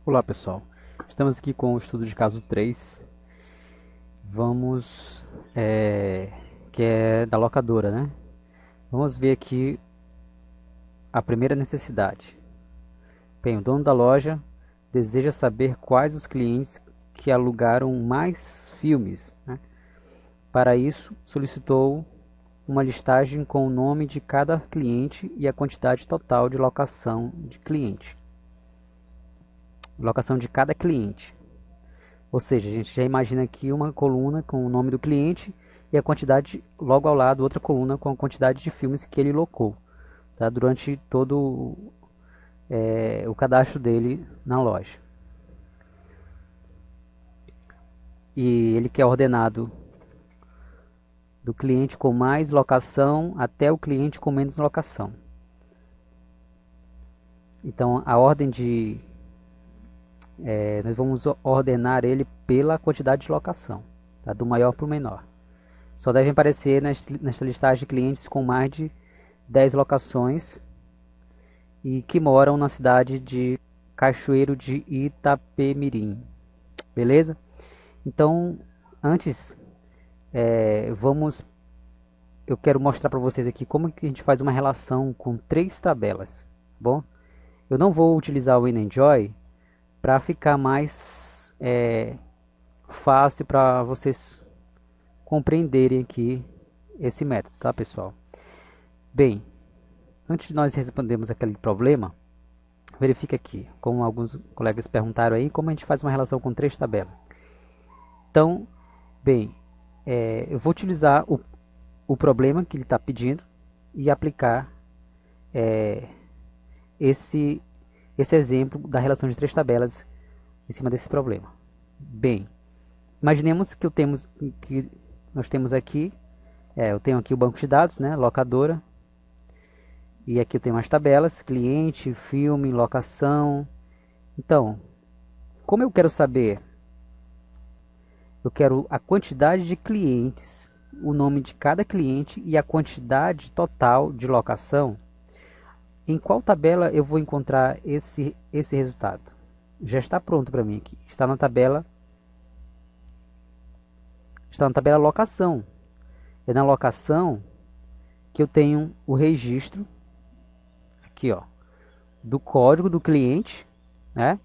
Olá pessoal, estamos aqui com o estudo de caso 3. Vamos, que é da locadora, né? Vamos ver aqui a primeira necessidade. Bem, o dono da loja deseja saber quais os clientes que alugaram mais filmes, né? Para isso, solicitou uma listagem com o nome de cada cliente e a quantidade total de locação de cliente. Locação de cada cliente. Ou seja, a gente já imagina aqui uma coluna com o nome do cliente e a quantidade, logo ao lado, outra coluna com a quantidade de filmes que ele locou, tá? Durante todo o cadastro dele na loja. E ele quer ordenado do cliente com mais locação até o cliente com menos locação. Então a ordem de nós vamos ordenar ele pela quantidade de locação, tá? Do maior para o menor. Só devem aparecer nesta listagem de clientes com mais de 10 locações e que moram na cidade de Cachoeiro de Itapemirim. Beleza? Então, antes, eu quero mostrar para vocês aqui como que a gente faz uma relação com três tabelas. Tá bom? Eu não vou utilizar o WinEnjoy para ficar mais fácil para vocês compreenderem aqui esse método, tá pessoal? Bem, antes de nós respondermos aquele problema, verifique aqui, como alguns colegas perguntaram aí, como a gente faz uma relação com três tabelas. Então, bem, eu vou utilizar o problema que ele está pedindo e aplicar esse exemplo da relação de três tabelas em cima desse problema. Bem, imaginemos que nós temos aqui, eu tenho aqui o banco de dados, né, locadora, e aqui eu tenho as tabelas, cliente, filme, locação. Então, como eu quero saber, eu quero a quantidade de clientes, o nome de cada cliente e a quantidade total de locação. Em qual tabela eu vou encontrar esse resultado? Já está pronto para mim aqui. Está na tabela locação. É na locação que eu tenho o registro aqui, ó, do código do cliente, né?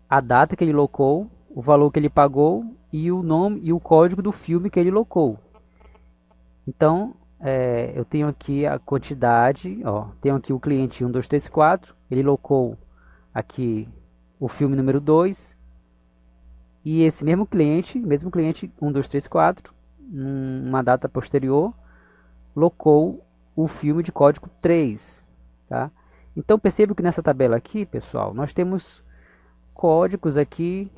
A data que ele locou, o valor que ele pagou e o nome e o código do filme que ele locou. Então, eu tenho aqui a quantidade, ó, tenho aqui o cliente 1, 2, 3, 4, ele locou aqui o filme número 2, e esse mesmo cliente 1, 2, 3, 4, numa data posterior, locou o filme de código 3, tá? Então perceba que nessa tabela aqui, pessoal, nós temos códigos aqui,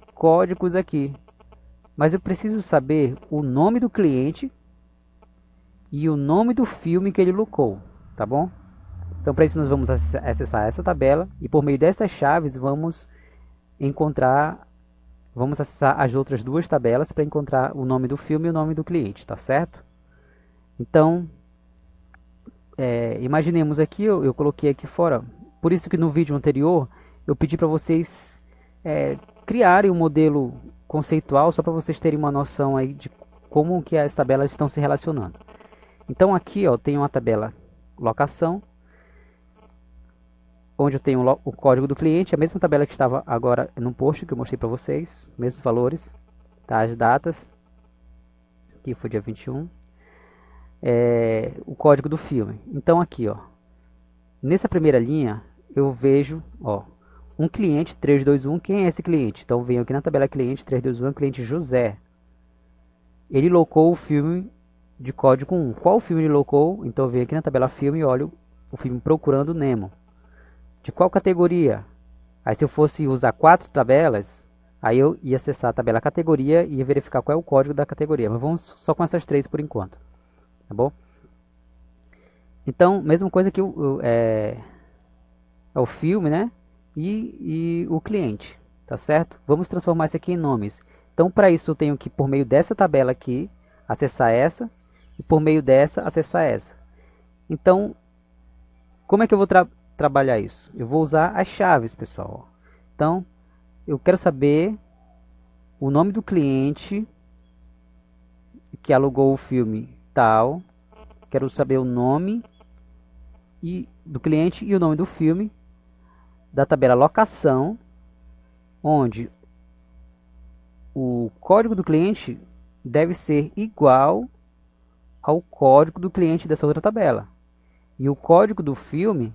mas eu preciso saber o nome do cliente e o nome do filme que ele locou, tá bom? Então para isso nós vamos acessar essa tabela e por meio dessas chaves vamos acessar as outras duas tabelas para encontrar o nome do filme e o nome do cliente, tá certo? Então, imaginemos aqui, eu coloquei aqui fora, por isso que no vídeo anterior eu pedi para vocês criarem um modelo conceitual, só para vocês terem uma noção aí de como que as tabelas estão se relacionando. Então aqui, ó, tem uma tabela locação, onde eu tenho o código do cliente, a mesma tabela que estava agora no post que eu mostrei para vocês, mesmos valores, tá? As datas, aqui foi dia 21, o código do filme. Então aqui, ó, nessa primeira linha eu vejo, ó, um cliente 321, quem é esse cliente? Então venho aqui na tabela cliente 321, cliente José. Ele locou o filme de código 1. Qual filme ele locou? Então eu venho aqui na tabela filme e olho o filme Procurando Nemo. De qual categoria? Aí se eu fosse usar 4 tabelas, aí eu ia acessar a tabela categoria e ia verificar qual é o código da categoria. Mas vamos só com essas 3 por enquanto, tá bom? Então, mesma coisa que é o filme, né? E o cliente, tá certo? Vamos transformar isso aqui em nomes. Então, para isso eu tenho que, por meio dessa tabela aqui, acessar essa, e por meio dessa, acessar essa. Então, como é que eu vou trabalhar isso? Eu vou usar as chaves, pessoal. Então, eu quero saber o nome do cliente que alugou o filme tal. Quero saber o nome do cliente e o nome do filme da tabela locação, onde o código do cliente deve ser igual ao código do cliente dessa outra tabela. E o código do filme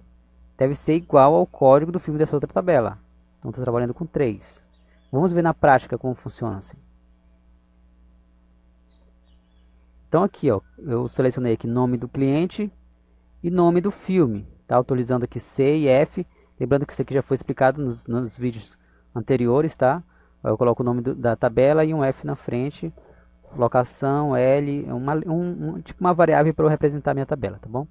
deve ser igual ao código do filme dessa outra tabela. Então estou trabalhando com 3. Vamos ver na prática como funciona assim. Então aqui, ó, eu selecionei aqui nome do cliente e nome do filme. Tá? Utilizando aqui C e F. Lembrando que isso aqui já foi explicado nos vídeos anteriores, tá? Eu coloco o nome da tabela e um F na frente. Locação, L, tipo uma variável para eu representar a minha tabela, tá bom?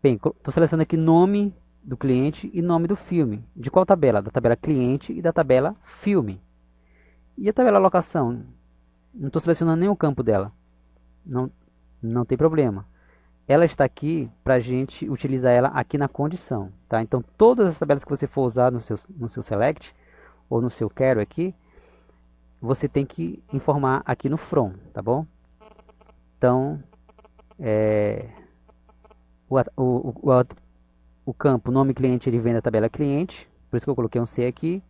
Bem, estou selecionando aqui nome do cliente e nome do filme. De qual tabela? Da tabela cliente e da tabela filme. E a tabela locação? Não estou selecionando nenhum campo dela. Não tem problema. Ela está aqui para a gente utilizar ela aqui na condição. Tá? Então, todas as tabelas que você for usar no seu select ou no seu quero aqui, você tem que informar aqui no from, tá bom? Então, o campo nome cliente ele vem da tabela cliente, por isso que eu coloquei um C aqui,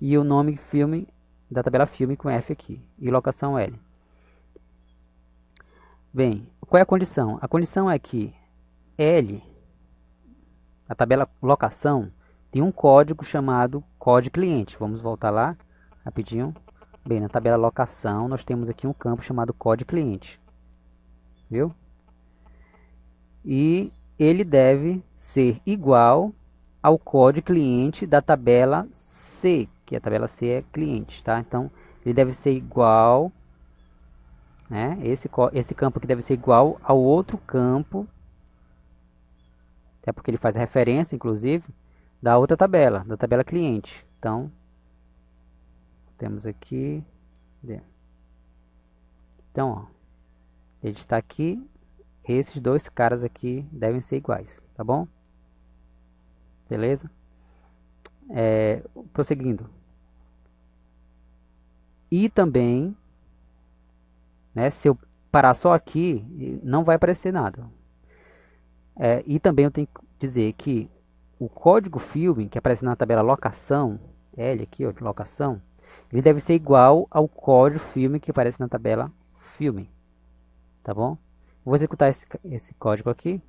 e o nome filme da tabela filme com F aqui, e locação L. Bem, qual é a condição? A condição é que L, a tabela locação, tem um código chamado código cliente. Vamos voltar lá rapidinho. Bem, na tabela locação nós temos aqui um campo chamado código cliente. Viu? E ele deve ser igual ao código cliente da tabela C, que a tabela C é cliente, tá? Então, ele deve ser igual, né? Esse campo aqui deve ser igual ao outro campo, até porque ele faz referência, inclusive, da outra tabela, da tabela cliente. Então, temos aqui, então, ó, ele está aqui. Esses dois caras aqui devem ser iguais, tá bom? Beleza? Prosseguindo. E também, né, se eu parar só aqui, não vai aparecer nada. E também eu tenho que dizer que o código filme, que aparece na tabela locação, L aqui, ó, locação, ele deve ser igual ao código filme que aparece na tabela filme, tá bom? Vou executar esse código aqui.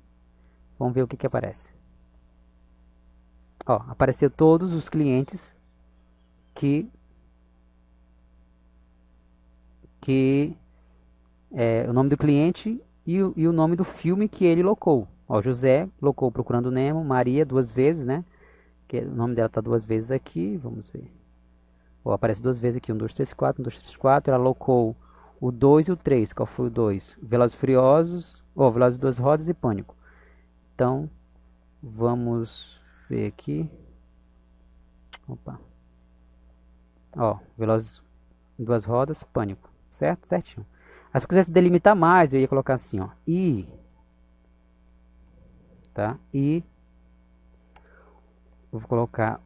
Vamos ver o que aparece. Ó, apareceu todos os clientes o nome do cliente e o nome do filme que ele locou. Ó, José locou Procurando Nemo, Maria 2 vezes, né? Que o nome dela está 2 vezes aqui. Vamos ver. Ó, aparece 2 vezes aqui, 1, 2, 3, 4, 1, 2, 3, 4. Ela locou o 2 e o 3. Qual foi o 2? Velozes e Furiosos, Velozes e Duas Rodas e Pânico. Então, vamos ver aqui. Opa. Ó, Velozes e Duas Rodas, Pânico. Certo? Certinho. Mas se eu quisesse delimitar mais, eu ia colocar assim, ó. I. Tá? I. Eu vou colocar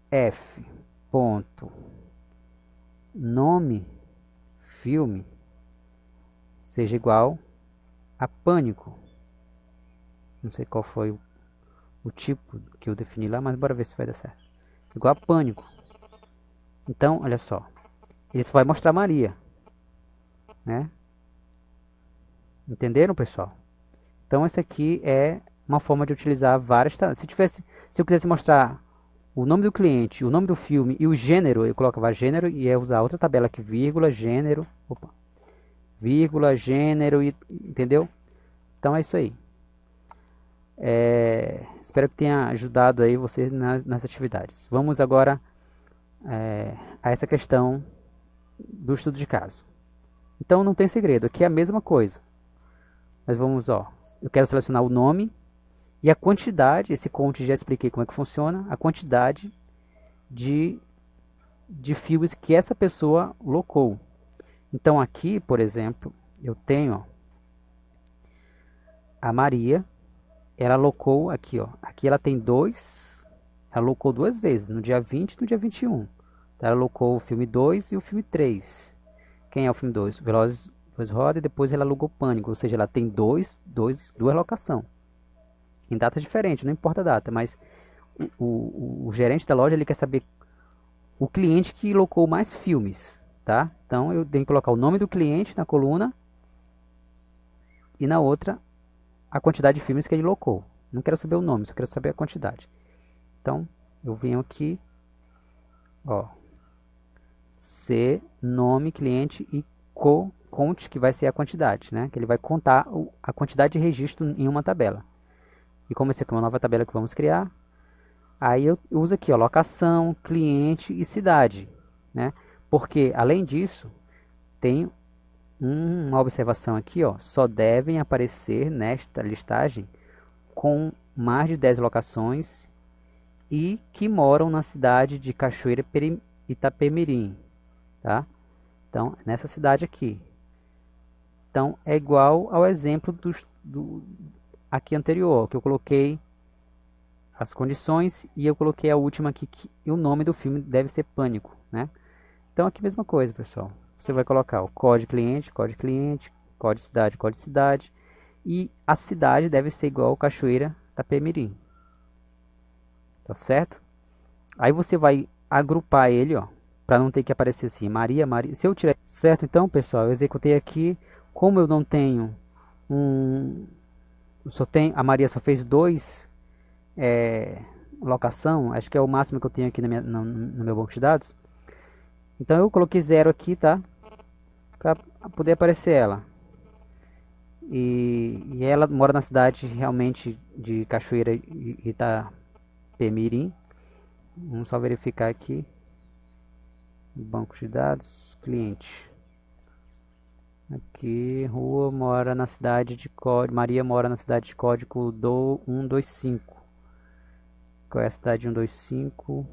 F. Ponto. Nome. Filme. Seja igual a Pânico. Não sei qual foi o tipo que eu defini lá, mas bora ver se vai dar certo. Igual a Pânico. Então, olha só. Ele só vai mostrar Maria, né? Entenderam, pessoal? Então, essa aqui é uma forma de utilizar várias. Se eu quisesse mostrar o nome do cliente, o nome do filme e o gênero, eu colocava gênero e ia usar outra tabela aqui, vírgula, gênero, vírgula, gênero, entendeu? Então é isso aí. Espero que tenha ajudado aí você nas atividades. Vamos agora a essa questão do estudo de caso. Então não tem segredo, aqui é a mesma coisa. Nós vamos, ó, eu quero selecionar o nome e a quantidade, esse count já expliquei como é que funciona, a quantidade de filmes que essa pessoa locou. Então aqui, por exemplo, eu tenho a Maria, ela locou aqui, ó. Aqui ela tem 2, ela locou 2 vezes, no dia 20 e no dia 21. Então, ela alocou o filme 2 e o filme 3. Quem é o filme 2? Velozes Roda, e depois ela alugou Pânico, ou seja, ela tem duas locação em datas diferentes, não importa a data, mas o gerente da loja ele quer saber o cliente que locou mais filmes, tá? Então eu tenho que colocar o nome do cliente na coluna e na outra a quantidade de filmes que ele locou. Não quero saber o nome, só quero saber a quantidade. Então eu venho aqui, ó, C, nome, cliente e conte, que vai ser a quantidade, né? Que ele vai contar a quantidade de registro em uma tabela. E como essa aqui é uma nova tabela que vamos criar, aí eu uso aqui, ó, locação, cliente e cidade, né? Porque além disso, tem uma observação aqui, ó, só devem aparecer nesta listagem com mais de 10 locações e que moram na cidade de Cachoeira Itapemirim, tá? Então, nessa cidade aqui. Então, é igual ao exemplo aqui anterior, que eu coloquei as condições e eu coloquei a última aqui, que o nome do filme deve ser Pânico, né? Então, aqui a mesma coisa, pessoal. Você vai colocar o código cliente, código cidade, e a cidade deve ser igual ao Cachoeira Itapemirim. Tá certo? Aí você vai agrupar ele, ó, para não ter que aparecer assim, Maria, Maria. Se eu tirar certo, então, pessoal, eu executei aqui. Como eu não tenho a Maria só fez dois locação, acho que é o máximo que eu tenho aqui no meu banco de dados. Então eu coloquei zero aqui, tá? Para poder aparecer ela. E ela mora na cidade realmente de Cachoeira Itapemirim. Vamos só verificar aqui. Banco de dados, cliente. Aqui, rua mora na cidade de código. Maria mora na cidade de código do 125. Qual é a cidade 125?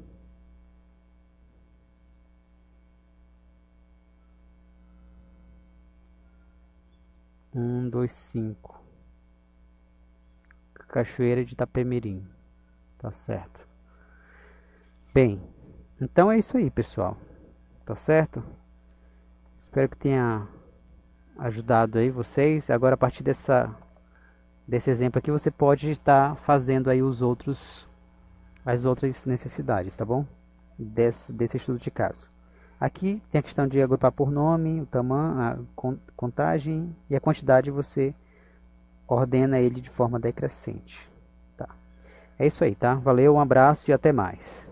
Cachoeira de Itapemirim. Tá certo. Bem, então é isso aí, pessoal. Tá certo? Espero que tenha ajudado aí vocês. Agora, a partir desse exemplo aqui, você pode estar fazendo aí as outras necessidades, tá bom? Desse estudo de caso. Aqui tem a questão de agrupar por nome, o tamanho, a contagem e a quantidade você ordena ele de forma decrescente. Tá? É isso aí, tá? Valeu, um abraço e até mais.